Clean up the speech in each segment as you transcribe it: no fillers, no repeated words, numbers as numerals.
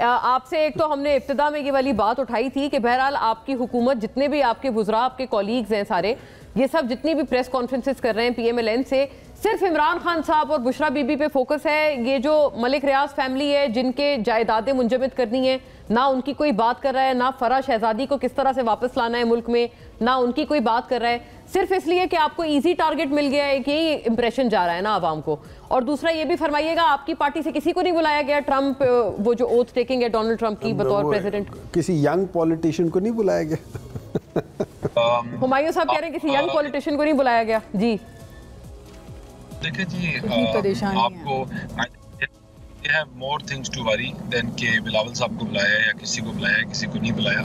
آپ سے ایک تو ہم نے ابتدا میں یہ والی بات اٹھائی تھی کہ بہرحال آپ کی حکومت، جتنے بھی آپ کے وزراء، آپ کے کولیگز ہیں سارے، یہ سب جتنی بھی پریس کانفرنسز کر رہے ہیں پی ایم ایل این سے، صرف عمران خان صاحب اور بشرا بی بی پہ فوکس ہے. یہ جو ملک ریاض فیملی ہے جن کے جائیدادیں منجمد کرنی ہیں، نہ ان کی کوئی بات کر رہا ہے، نہ فرح شہزادی کو کس طرح سے واپس لانا ہے ملک میں، نہ ان کی کوئی بات کر رہا ہے، صرف اس لیے کہ آپ کو ایزی ٹارگٹ مل گیا ہے کہ یہی امپریشن جا رہا ہے نا عوام کو. اور دوسرا یہ بھی فرمائیے گا، آپ کی پارٹی سے کسی کو نہیں بلایا گیا؟ ٹرمپ وہ جو اوتھ ٹیکنگ ہے ڈونلڈ ٹرمپ کی بطور پریزیڈنٹ، کسی ینگ پولیٹیشین کو نہیں بلایا گیا؟ ہمایوں صاحب کہہ رہے ہیں کسی ینگ پولیٹیشین کو نہیں بلایا گیا. جی دیکھیں جی، آپ کو they have more things to worry than کہ بلاول صاحب کو بلایا یا کسی کو بلایا کسی کو نہیں بلایا.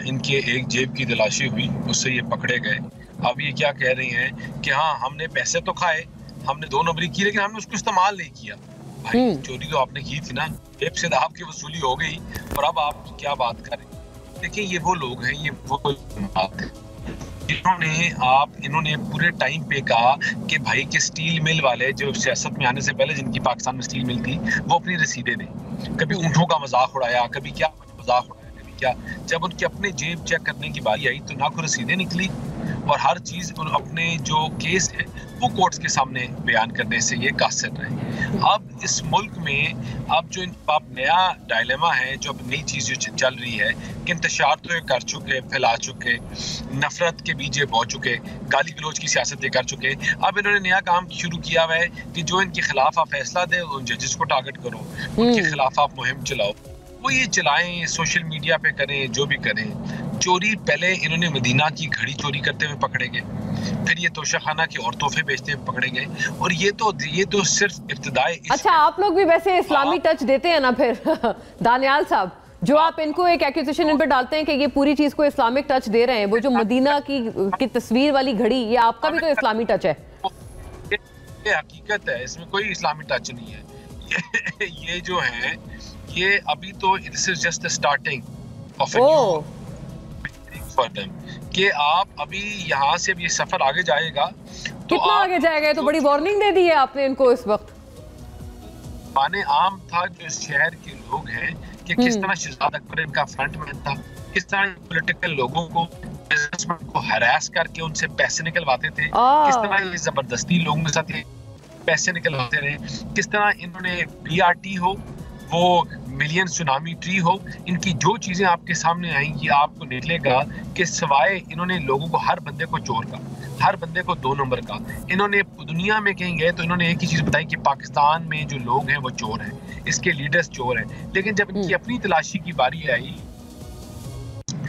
ان کے ایک جیب کی تلاشی ہوئی، اس سے یہ پکڑے گئے. اب یہ کیا کہہ رہی ہیں کہ ہاں ہم نے پیسے تو کھائے، ہم نے 2 نمبری کی، لیکن ہم نے اس کو استعمال نہیں کیا. بھائی چوری تو آپ نے کی تھی نا، جیب سے آپ کی وصولی ہو گئی، اور اب آپ کیا بات کر رہے ہیں؟ دیکھیں یہ وہ لوگ ہیں، یہ وہ بات ہے انہوں نے پورے ٹائم پہ کہا کہ بھائی کہ سٹیل مل والے جو سیاست میں آنے سے پہلے جن کی پاکستان میں سٹیل مل تھی، وہ اپنی رسیدیں دیں. کبھی اونٹوں کا مذاق اڑایا، کبھی کیا مذاق اڑایا، کبھی کیا. جب ان کے اپنے جیب چیک کرنے کی باری آئی تو نہ کوئی رسیدیں نکلی، اور ہر چیز اپنے جو کیس ہے وہ کورٹس کے سامنے بیان کرنے سے یہ قاصر رہے. اب اس ملک میں اب جو نیا ڈائلیما ہے، جو اب نئی چیز جو چل رہی ہے کہ انتشار تو یہ کر چکے، پھیلا چکے، نفرت کے بیجے بو چکے، گالی گلوچ کی سیاست یہ کر چکے. اب انہوں نے نیا کام شروع کیا ہوا ہے کہ جو ان کے خلاف آپ فیصلہ دیں، ان ججز کو ٹارگٹ کرو، ان کے خلاف آپ مہم چلاؤ. وہ یہ چلائیں، سوشل میڈیا پہ کریں، جو بھی کریں. چوری پہلے انہوں نے مدینہ کی گھڑی چوری کرتے ہوئے پکڑے گئے، پھر یہ توشہ خانہ کی اور تحفے بیچتے ہوئے پکڑے گئے، اور یہ تو صرف ابتدائی. اچھا آپ لوگ بھی ویسے اسلامی ٹچ دیتے ہیں نا پھر دانیال صاحب، جو آپ ان کو ایک ایکوزیشن ان پہ ڈالتے ہیں کہ یہ پوری چیز کو اسلامک ٹچ دے رہے ہیں، وہ جو مدینہ کی تصویر والی گھڑی، یہ آپ کا بھی تو اسلامی ٹچ ہے. یہ حقیقت ہے، اس میں کوئی اسلامی ٹچ نہیں ہے. یہ جو ہے یہ ابھی تو this is just the starting of a new for them کہ آپ ابھی یہاں سے یہ سفر آگے جائے گا. کتنا آگے جائے گا؟ تو بڑی وارننگ دے دی ہے آپ نے ان کو اس وقت. مانے عام تھا جو اس شہر کے لوگ ہیں کہ کس طرح شہزاد اکبر ان کا فرنٹ مین تھا، کس طرح پولیٹیکل لوگوں کو بزنس مین کو ہراس کر کے ان سے پیسے نکلواتے تھے، کس طرح یہ زبردستی لوگوں کے ساتھ پیسے نکلواتے رہے، کس طرح انہوں نے بی آر ٹی ہو، وہ ملین سونامی ٹری ہو، ان کی جو چیزیں آپ کے سامنے آئیں گی آپ کو نکلے گا کہ سوائے انہوں نے لوگوں کو، ہر بندے کو چور کا، ہر بندے کو 2 نمبر کا. انہوں نے دنیا میں کہیں گے تو انہوں نے ایک ہی چیز بتائی کہ پاکستان میں جو لوگ ہیں وہ چور ہیں، اس کے لیڈرز چور ہیں. لیکن جب ان کی اپنی تلاشی کی باری آئی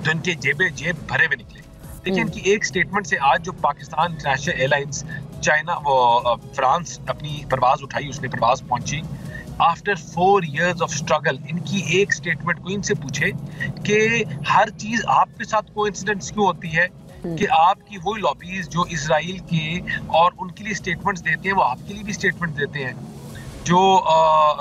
تو ان کے جیب بھرے ہوئے نکلے. دیکھیں ان کی ایک سٹیٹمنٹ سے آج جو Pakistan international air lines China وہ فرانس اپنی پرواز اٹھائی، اس نے پرواز پہنچی آفٹر 4 years of struggle. ان کی ایک سٹیٹمنٹ کو ان سے پوچھے کہ ہر چیز آپ کے ساتھ کوئنسیڈنس کیوں ہوتی ہے کہ آپ کی وہی لابیز جو اسرائیل کے اور ان کے لیے سٹیٹمنٹس دیتے ہیں وہ آپ کے لیے بھی سٹیٹمنٹ دیتے ہیں، جو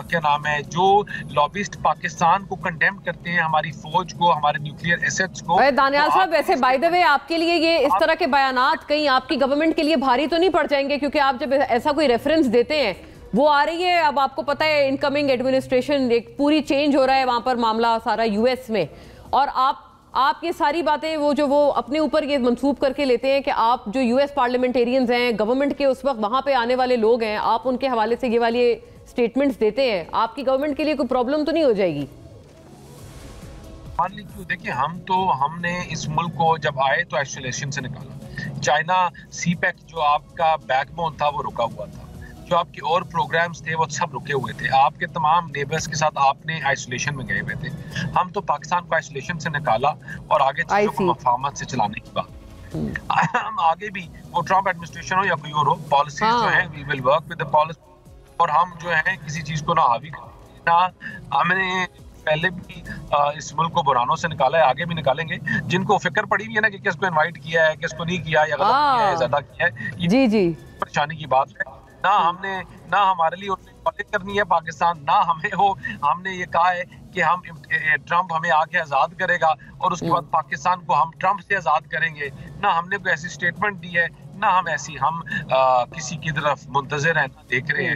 کیا نام ہے، جو لابیسٹ پاکستان کو کنڈیم کرتے ہیں، ہماری فوج کو، ہمارے نیوکلیئر ایسٹس کو. دانیال صاحب ویسے بائی دا وے آپ کے لیے یہ اس طرح کے بیانات کہیں آپ کی گورنمنٹ کے لیے بھاری تو نہیں پڑ جائیں گے؟ کیونکہ آپ جب ایسا کوئی ریفرنس دیتے ہیں، وہ آ رہی ہے اب آپ کو پتہ ہے انکمنگ ایڈمنسٹریشن ایک پوری چینج ہو رہا ہے وہاں پر معاملہ سارا یو ایس میں، اور آپ یہ ساری باتیں وہ اپنے اوپر یہ منسوب کر کے لیتے ہیں کہ آپ جو یو ایس پارلیمنٹیرینز ہیں، گورنمنٹ کے اس وقت وہاں پہ آنے والے لوگ ہیں، آپ ان کے حوالے سے یہ والی سٹیٹمنٹس دیتے ہیں. آپ کی گورنمنٹ کے لیے کوئی پرابلم تو نہیں ہو جائے گی؟ دیکھیں ہم نے اس ملک کو جب آئے تو آئسولیشن سے نکالا. چائنا سی پیک جو آپ کا بیک بون تھا وہ رکا ہوا تھا، جو آپ کے اور پروگرامز تھے وہ سب رکے ہوئے تھے. آپ کے تمام نیبرز کے ساتھ آپ نے آئسولیشن میں گئے ہوئے تھے. ہم تو پاکستان کو آئسولیشن سے نکالا اور آگے چیزوں کو مفاہمت سے چلانے کی بات. ہم آگے بھی وہ ٹرمپ ایڈمنسٹریشن ہو یا کوئی اور ہو، پالیسیز جو ہیں we will work with the policy, اور ہم جو ہیں کسی چیز کو نہ حاوی کریں، نہ ہم نے پہلے بھی اس ملک کو برانوں سے نکالا ہے، آگے بھی نکالیں گے. جن کو فکر پڑی ہوئی ہے نا کہ کس کو انوائٹ کیا ہے، کس کو نہیں کیا، یا غلط کیا ہے، زیادہ کیا ہے، یہ پریشانی کی بات ہے. نہ ہمارے لیے پالیٹ کرنی ہے پاکستان، نہ ہم نے یہ کہا ہے کہ ہم ٹرمپ ہمیں آ کے آزاد کرے گا اور اس کے بعد پاکستان کو ہم ٹرمپ سے آزاد کریں گے. نہ ہم نے کوئی ایسی سٹیٹمنٹ دی ہے، نہ ہم کسی کی طرف منتظر ہیں، دیکھ رہے ہیں.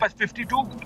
52